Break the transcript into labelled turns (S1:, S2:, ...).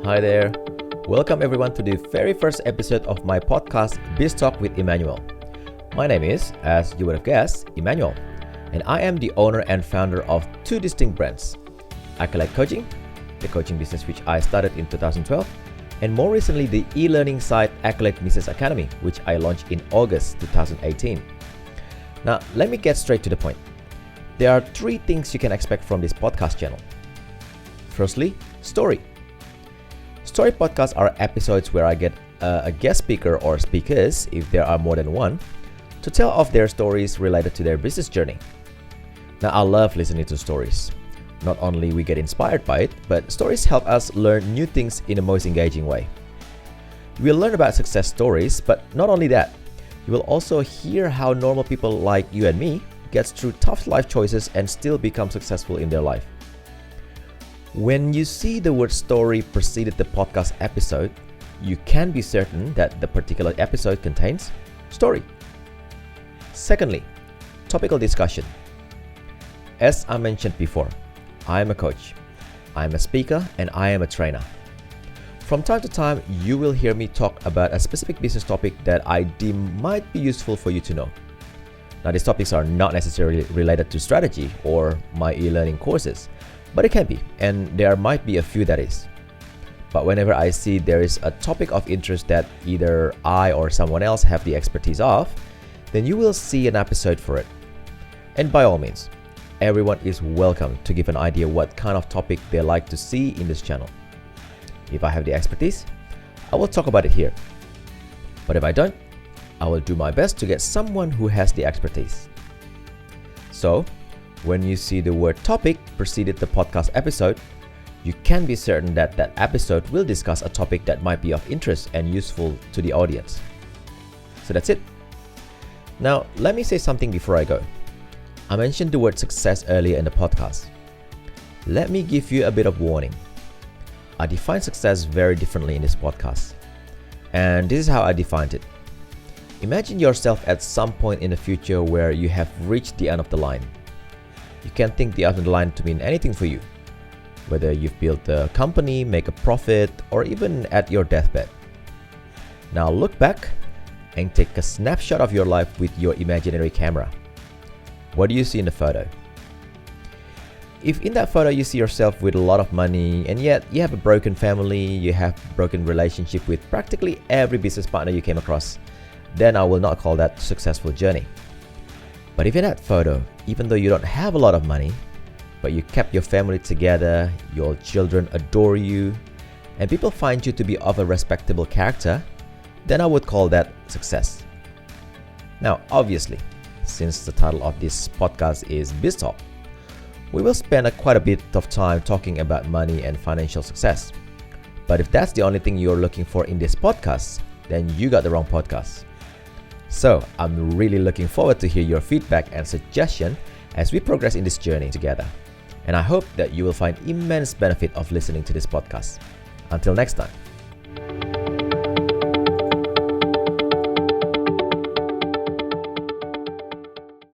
S1: Hi there. Welcome everyone to the very first episode of my podcast, BizTalk with Emmanuel. My name is, as you would have guessed, Emmanuel, and I am the owner and founder of two distinct brands, Accolade Coaching, the coaching business which I started in 2012, and more recently the e-learning site Accolade Business Academy, which I launched in August 2018. Now, let me get straight to the point. There are three things you can expect from this podcast channel. Firstly, story. Story podcasts are episodes where I get a guest speaker or speakers, if there are more than one, to tell of their stories related to their business journey. Now, I love listening to stories. Not only we get inspired by it, but stories help us learn new things in the most engaging way. We'll learn about success stories, but not only that, you will also hear how normal people like you and me gets through tough life choices and still become successful in their life. When you see the word story preceded the podcast episode, you can be certain that the particular episode contains story. Secondly, topical discussion. As I mentioned before, I am a coach, I am a speaker, and I am a trainer. From time to time, you will hear me talk about a specific business topic that I deem might be useful for you to know. Now, these topics are not necessarily related to strategy or my e-learning courses, but it can be, and there might be a few that is. But whenever I see there is a topic of interest that either I or someone else have the expertise of, then you will see an episode for it. And by all means, everyone is welcome to give an idea what kind of topic they like to see in this channel. If I have the expertise, I will talk about it here. But if I don't, I will do my best to get someone who has the expertise. So, when you see the word topic preceded the podcast episode, you can be certain that that episode will discuss a topic that might be of interest and useful to the audience. So that's it. Now, let me say something before I go. I mentioned the word success earlier in the podcast. Let me give you a bit of warning. I define success very differently in this podcast. And this is how I defined it. Imagine yourself at some point in the future where you have reached the end of the line. You can think the end of the line to mean anything for you, whether you've built a company, make a profit, or even at your deathbed. Now look back and take a snapshot of your life with your imaginary camera. What do you see in the photo? If in that photo you see yourself with a lot of money and yet you have a broken family, you have a broken relationship with practically every business partner you came across, then I will not call that a successful journey. But if in that photo, even though you don't have a lot of money, but you kept your family together, your children adore you, and people find you to be of a respectable character, then I would call that success. Now, obviously, since the title of this podcast is BizTalk, we will spend quite a bit of time talking about money and financial success. But if that's the only thing you're looking for in this podcast, then you got the wrong podcast. So I'm really looking forward to hear your feedback and suggestion as we progress in this journey together. And I hope that you will find immense benefit of listening to this podcast. Until next time.